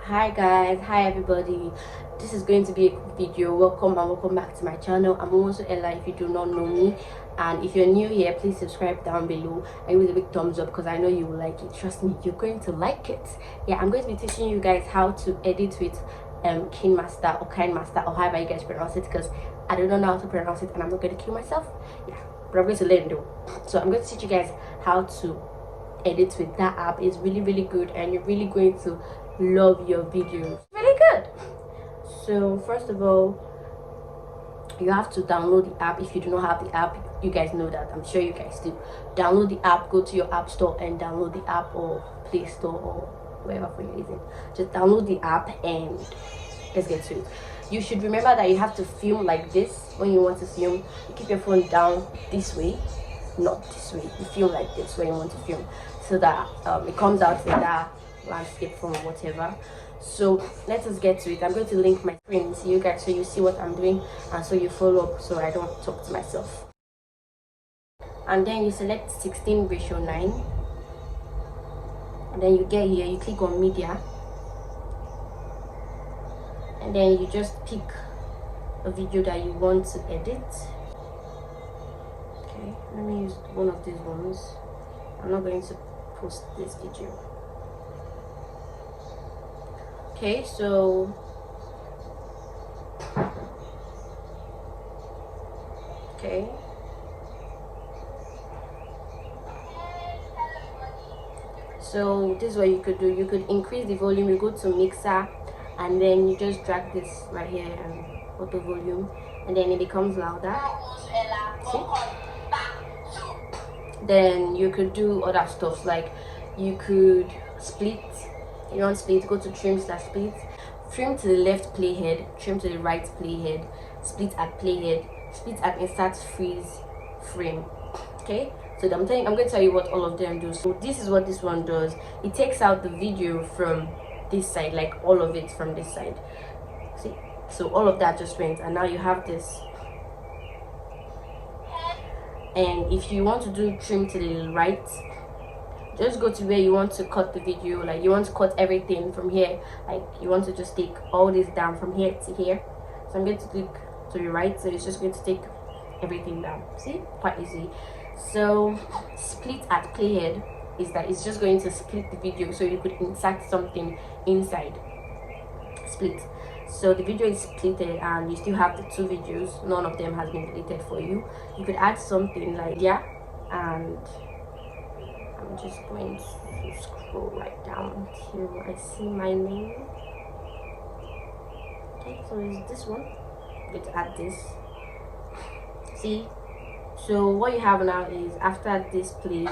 Hi guys, hi everybody. This is going to be a quick video. Welcome back to my channel. I'm also Ella if you do not know me, and if you're new here, please subscribe down below and give it a big thumbs up because I know you will like it. Trust me, you're going to like it. Yeah, I'm going to be teaching you guys how to edit with KINEMASTER or KINEMASTER or however you guys pronounce it, because I don't know how to pronounce it and I'm not going to kill myself. Yeah, but I'm going to learn though. So I'm going to teach you guys how to edit with that app. Is really good and you're really going to love your videos. Really good. So first of all, you have to download the app. If you do not have the app, you guys know that, I'm sure you guys do. Download the app, go to your app store and download the app, or Play Store, or wherever for you using. Just download the app and let's get to it. You should remember that you have to film like this. When you want to film, you keep your phone down this way, not this way. You film like this when you want to film, so that it comes out in that landscape from whatever. So let us get to it. I'm going to link my screen so you guys, so you see what I'm doing and so you follow up, so I don't talk to myself. And then you select 16:9, and then you get here, you click on media, and then you just pick a video that you want to edit. Okay, let me use one of these ones. I'm not going to post this video. Okay, so so this is what you could do. You could increase the volume. You go to mixer and then you just drag this right here and auto volume, and then it becomes louder. See? Then you could do other stuff, like you could split. You want split, go to trim/split. Trim to the left playhead, trim to the right playhead, split at playhead, split at insert freeze frame. Okay, so I'm going to tell you what all of them do. So this is what this one does. It takes out the video from this side, like all of it from this side. See, so all of that just went, and now you have this. And if you want to do trim to the right, just go to where you want to cut the video. Like you want to cut everything from here, like you want to just take all this down from here to here. So I'm going to click to the right, so it's just going to take everything down. See, quite easy. So split at playhead is that it's just going to split the video, so you could insert something inside. Split, so the video is splitted and you still have the two videos. None of them has been deleted for you. You could add something like, yeah, and I'm just going to scroll right down till I see my name. Okay, so it's this one. I'm going to add this. See, so what you have now is, after this plays,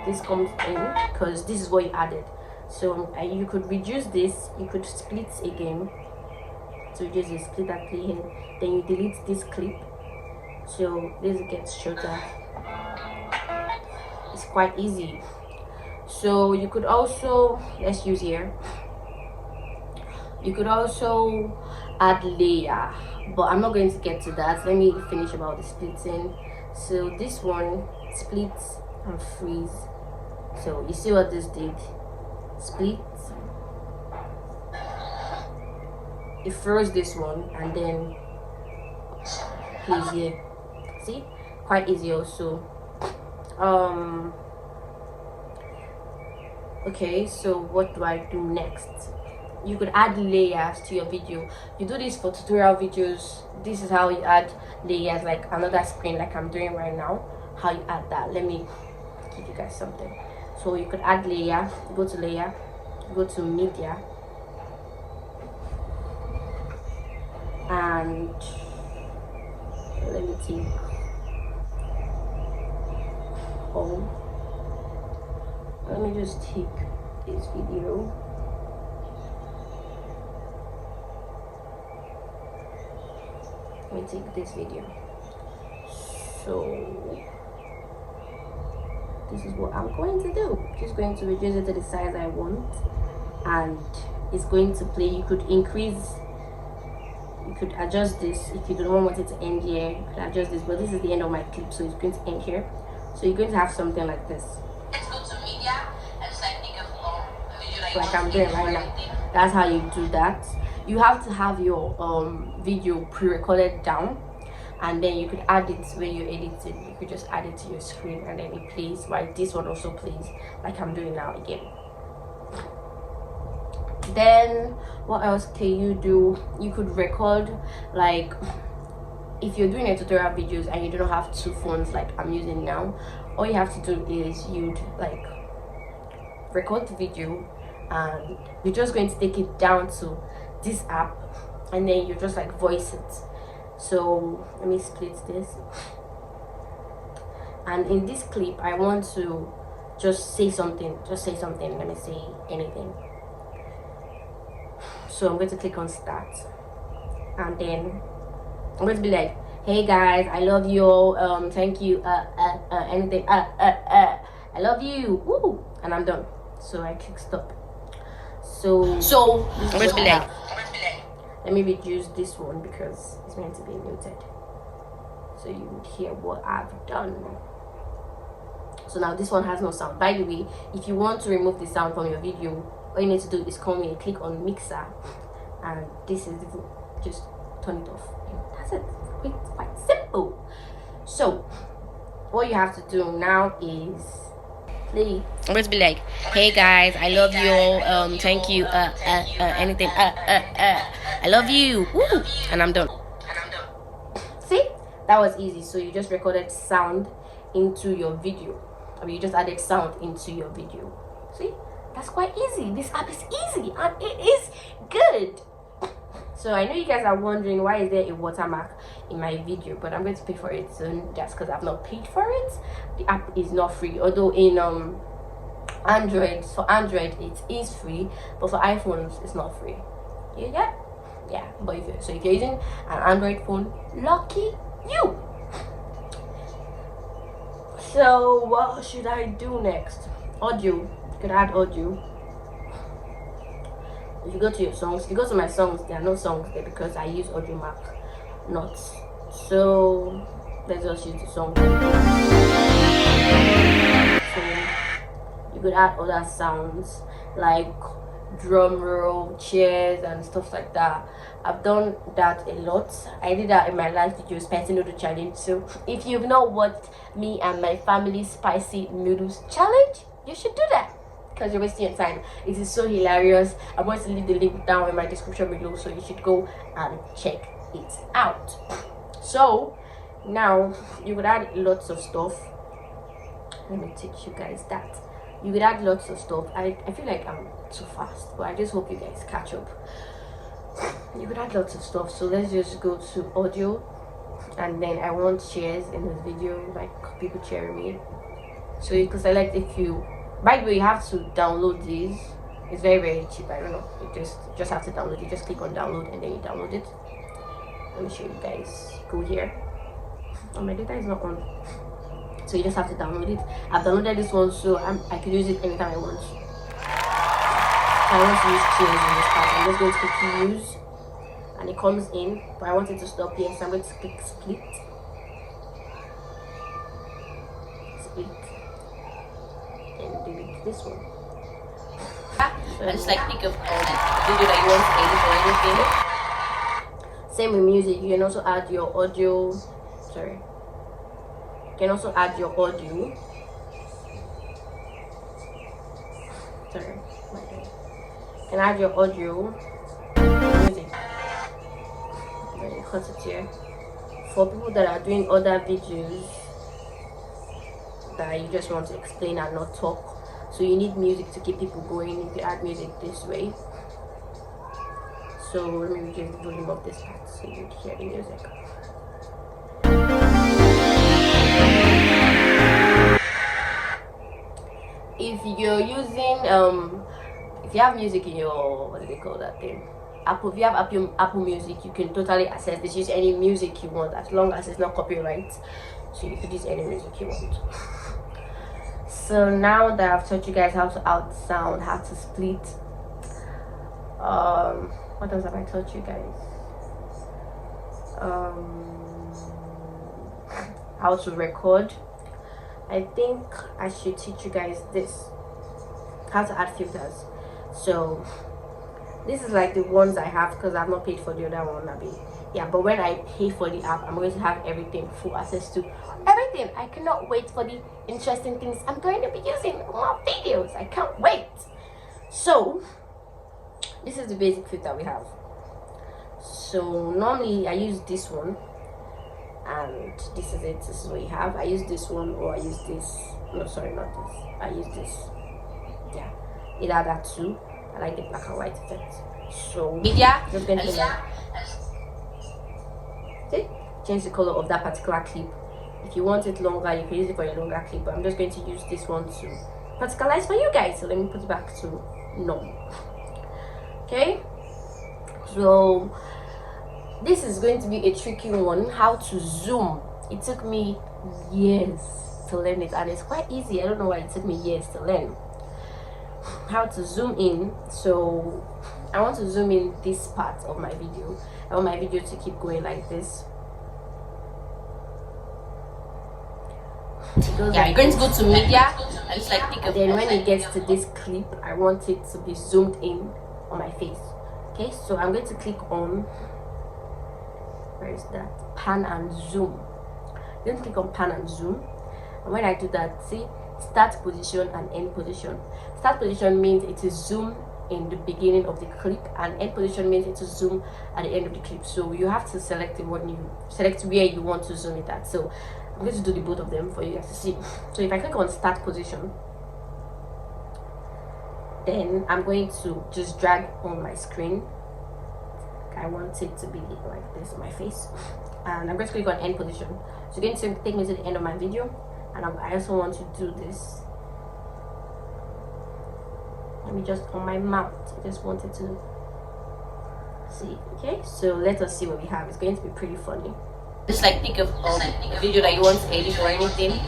this comes in, because this is what you added. So you could reduce this, you could split again to reduce the split at playhead, then you delete this clip, so this gets shorter. It's quite easy. So you could also, let's use here, you could also add layer, but I'm not going to get to that. Let me finish about the splitting. So this one, splits and freeze. So you see what this did? Split, it froze this one and then plays here. See, quite easy also. Okay, so what do I do next? You could add layers to your video. You do this for tutorial videos. This is how you add layers, like another screen like I'm doing right now. How you add that, let me give you guys something. So you could add layer, go to layer, go to media, and let me take home. Let me just take this video. Let me take this video. So this is what I'm going to do. Just going to reduce it to the size I want, and it's going to play. You could increase, you could adjust this. If you don't want it to end here, you could adjust this, but this is the end of my clip, so it's going to end here. So you're going to have something like this. Let's go to media and just like pick a video like like I'm doing right now. That's how you do that. You have to have your video pre-recorded down, and then you could add it when you're editing. You could just add it to your screen and then it plays, while this one also plays, like I'm doing now again. Then what else can you do? You could record, like if you're doing a tutorial videos and you don't have two phones like I'm using now, all you have to do is you'd like record the video and you're just going to take it down to this app, and then you just like voice it. So let me split this, and in this clip I want to just say something. Let me say anything. So I'm going to click on start, and then I'm going to be like, hey guys, I love you all, thank you, anything, I love you, woo, and I'm done. So I click stop. So I'm going to be like, let me reduce this one because it's meant to be muted, so you would hear what I've done. So now this one has no sound. By the way, if you want to remove the sound from your video, all you need to do is come here, click on mixer, and this is just turn it off. That's it. It's quite simple. So what you have to do now is play. I'm going to be like, hey guys, I love you all, thank you, anything, I love you, woo, and I'm done. See, that was easy. So you just recorded sound into your video. I mean, you just added sound into your video. See, that's quite easy. This app is easy and it is good. So I know you guys are wondering why is there a watermark in my video, but I'm going to pay for it soon, just because I've not paid for it. The app is not free, although in Android, for Android it is free, but for iPhones it's not free. You get? Yeah, but if you're using an Android phone, lucky you. So what should I do next? Audio. You could add audio. If you go to your songs, if you go to my songs, there are no songs there because I use audio mark, not. So let's just use the song. So you could add other sounds like drum roll, cheers, and stuff like that. I've done that a lot. I did that in my last video, spicy noodle challenge. So if you've not watched me and my family spicy noodles challenge, you should do that, because you're wasting your time. It is so hilarious. I'm going to leave the link down in my description below, so you should go and check it out. So now you could add lots of stuff. Let me teach you guys that. You could add lots of stuff. I feel like I'm too fast, but I just hope you guys catch up. You could add lots of stuff. So let's just go to audio, and then I want cheers in this video, like people cheering me. So you can select if you, by the way, you have to download these. It's very cheap. I don't know, you just have to download. You just click on download and then you download it. Let me show you guys. Go here. Oh, my data is not on, so you just have to download it. I've downloaded this one, so I can use it anytime I want. I want to use cheers in this part. I'm just going to click use, and it comes in, but I want it to stop here, so I'm going to click split, and delete this one. So just like pick up video that you want to edit or anything. Same with music. You can also add your audio. Sorry. You can also add your audio. Sorry, my bad. You can add your audio. Music. Then you cut it here. For people that are doing other videos that you just want to explain and not talk, so you need music to keep people going, you can add music this way. So let me reduce the volume of this part so you can hear the music. If you're using if you have music in your, what do they call that thing, Apple, if you have Apple Music, you can totally access this. Use any music you want as long as it's not copyright. So you could use any music you want. So now that I've taught you guys how to add sound, how to split, what else have I taught you guys? How to record. I think I should teach you guys this, how to add filters. So this is like the ones I have because I've not paid for the other one. Yeah, but when I pay for the app, I'm going to have everything, full access to everything. I cannot wait for the interesting things I'm going to be using in my videos. I can't wait. So this is the basic filter we have. So normally I use this one, and this is it. This is what you have. I use this one, or I use this. No, sorry, not this. I use this. Yeah, either that too. I like the black and white effect. So media, just going to see, change the color of that particular clip. If you want it longer, you can use it for a longer clip, but I'm just going to use this one to particularize for you guys. So let me put it back to normal. Okay, so this is going to be a tricky one. How to zoom. It took me years to learn it, and it's quite easy. I don't know why it took me years to learn how to zoom in. So I want to zoom in this part of my video. I want my video to keep going like this. Yeah, you're going to go to media and just like pick up. Then when it gets to this clip, I want it to be zoomed in on my face. Okay, so I'm going to click on, where is that, pan and zoom. I'm going to click on pan and zoom, and when I do that, see, start position and end position. Start position means it is zoom in the beginning of the clip, and end position means it is zoom at the end of the clip. So you have to select the one, you select where you want to zoom it at. So I'm going to do the both of them for you guys to see. So if I click on start position, then I'm going to just drag on my screen. I want it to be like this on my face, and I'm going to click on end position. So it's going to take me to the end of my video, and I also want to do this. Let me just on my mouth. I just wanted to see. Okay, so let us see what we have. It's going to be pretty funny. Just like pick up a video that you want to edit or anything.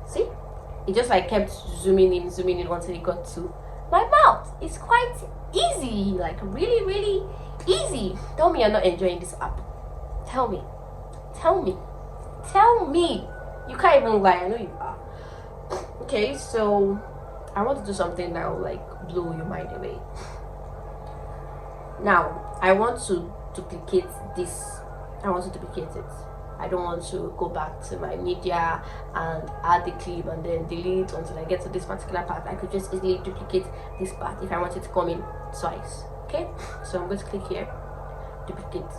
See, it just like kept zooming in until it got to my mouth. It's quite easy, like really easy. Tell me you're not enjoying this app. Tell me. You can't even lie. I know you are. Okay, so I want to do something that will like blow your mind away. Now I want to duplicate this. I want to duplicate it. I don't want to go back to my media and add the clip and then delete until I get to this particular part. I could just easily duplicate this part if I want it to come in twice. Okay, so I'm going to click here, duplicate,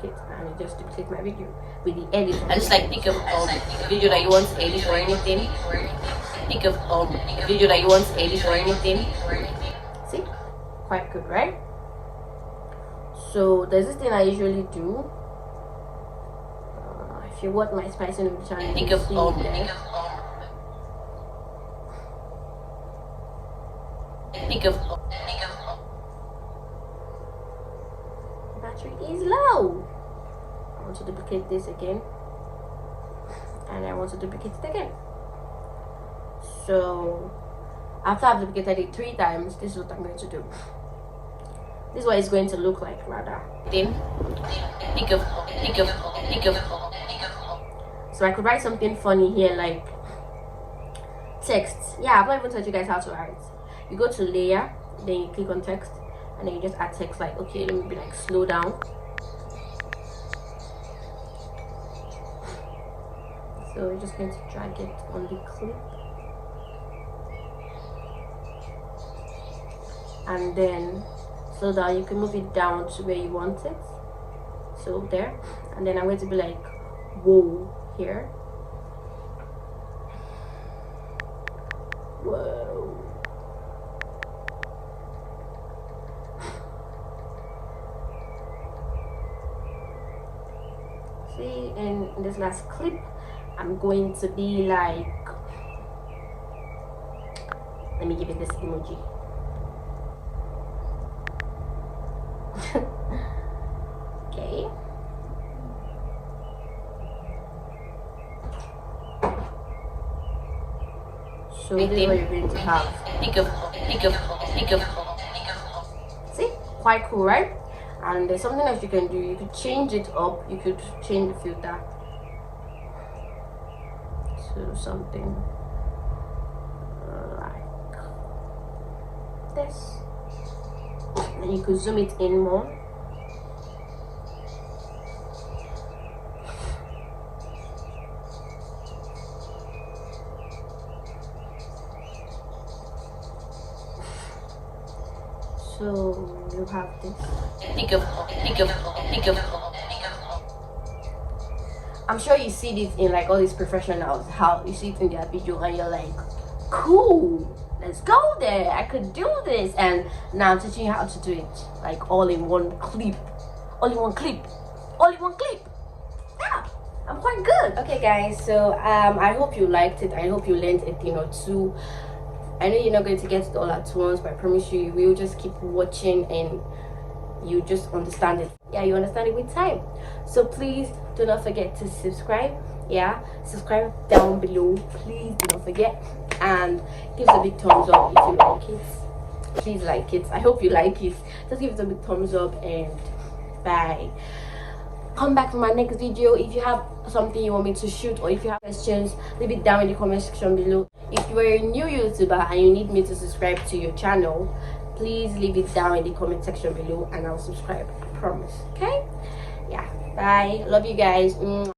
and it just duplicate my video with the edit. And just like pick up a video that you want to edit or anything. Pick up a video that you want to edit or anything. See, quite good, right? So there's this thing I usually do. If you watch my spicy noodle channel, pick up there. Pick up. Battery is low. I want to duplicate this again, and I want to duplicate it again. So after I've duplicated it 3 times, this is what I'm going to do. This is what it's going to look like, rather. Then pick up. So I could write something funny here, like text. Yeah, I've not even taught you guys how to write. You go to layer, then you click on text, and then you just add text like, okay, let me be like slow down. So we're just going to drag it on the clip, and then slow down. You can move it down to where you want it, so there. And then I'm going to be like, whoa, here. Whoa. See, and in this last clip, I'm going to be like, let me give it this emoji. Okay. So this is what you're going to have. Pick up. See? Quite cool, right? And there's something else you can do. You could change it up. You could change the filter. So do something like this, and you could zoom it in more. So you have this. I'm sure you see this in like all these professionals, how you see it in their video and you're like, cool, let's go there, I could do this. And now I'm teaching you how to do it like all in one clip. Yeah, I'm quite good. Okay guys, so I hope you liked it. I hope you learned a thing or two. I know you're not going to get it all at once, but I promise you, you will just keep watching and you just understand it. Yeah, you understand it with time. So please do not forget to subscribe. Yeah, subscribe down below, please do not forget, and give us a big thumbs up if you like it. Please like it. I hope you like it. Just give it a big thumbs up, and bye. Come back to my next video. If you have something you want me to shoot, or if you have questions, leave it down in the comment section below. If you are a new YouTuber and you need me to subscribe to your channel, please leave it down in the comment section below and I'll subscribe, I promise. Okay, yeah, bye, love you guys.